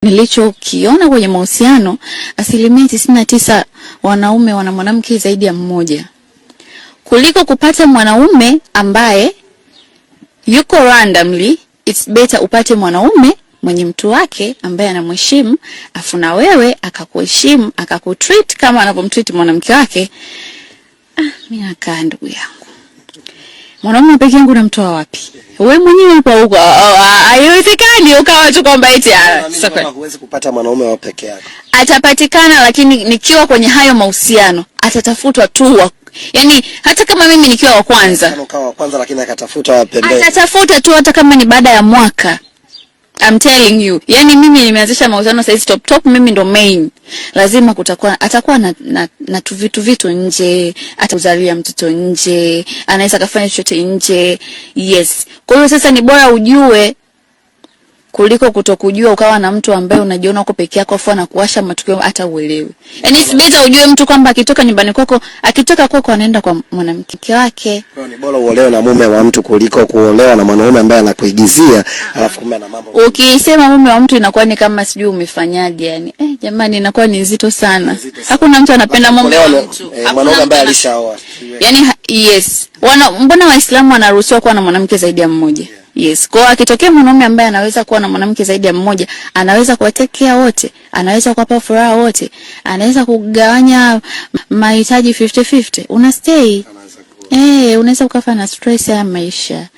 Nilichokiona kwenye mahusiano, 99% wanaume wana mwanamke zaidi ya mmoja. Kuliko kupata mwanaume ambaye yuko randomly, it's better upate mwanaume mwenye mtu wake ambaye anamheshimu, afu na wewe akakuheshimu, akakutreat kama anavyomtreat mwanamke wake. Mimi nakaa ndugu yangu. Mwanaume peke yangu namtoa wapi? Wewe mwenyewe upo huko. Haiwezekani ukawa tu kwamba eti huwezi kupata mwanaume wa peke yake. Atapatikana, lakini nikiwa kwenye hayo mahusiano atatafutwa tu. Yaani hata kama mimi nikiwa wa kwanza, lakini akatafuta wa pembeni. Atatafuta tu hata kama ni baada ya mwaka. I'm telling you. Yaani mimi nimeanzisha mahusiano sasa top mimi ndo main. Lazima atakuwa na vitu nje, atazalia mtoto nje, anaweza kufanya chochote nje. Yes. Kwa hiyo sasa ni bora ujue kuliko kutokujua ukawa na mtu ambaye unajiona uko peke yako afu anakuasha matukio hata uelewe. Yaani sibeza ujue mtu kwamba akitoka nyumbani kwako, akitoka kwako anaenda kwa mwanamke wake. Ni bora uolewe na mume wa mtu kuliko kuolewa na mwanaume ambaye anakuigizia alafu kumbe na mambo. Ukisema mume wa mtu inakuwa ni kama sijui umefanyaje yani. Jamani inakuwa ni nzito sana. Hakuna mtu anapenda mume wa mtu. Mwanaume ambaye alishaoa. Yaani yes. Mbona Waislamu wanaruhusiwa kuwa na mwanamke zaidi ya mmoja? Yes, kwa akitokea mwanaume ambaye anaweza kuwa na mwanamke zaidi ya mmoja, anaweza kuwatekea wote, anaweza kuwapa furaha wote, anaweza kugawanya mahitaji 50-50. Una stay. Unaweza kukafa na stress ya maisha.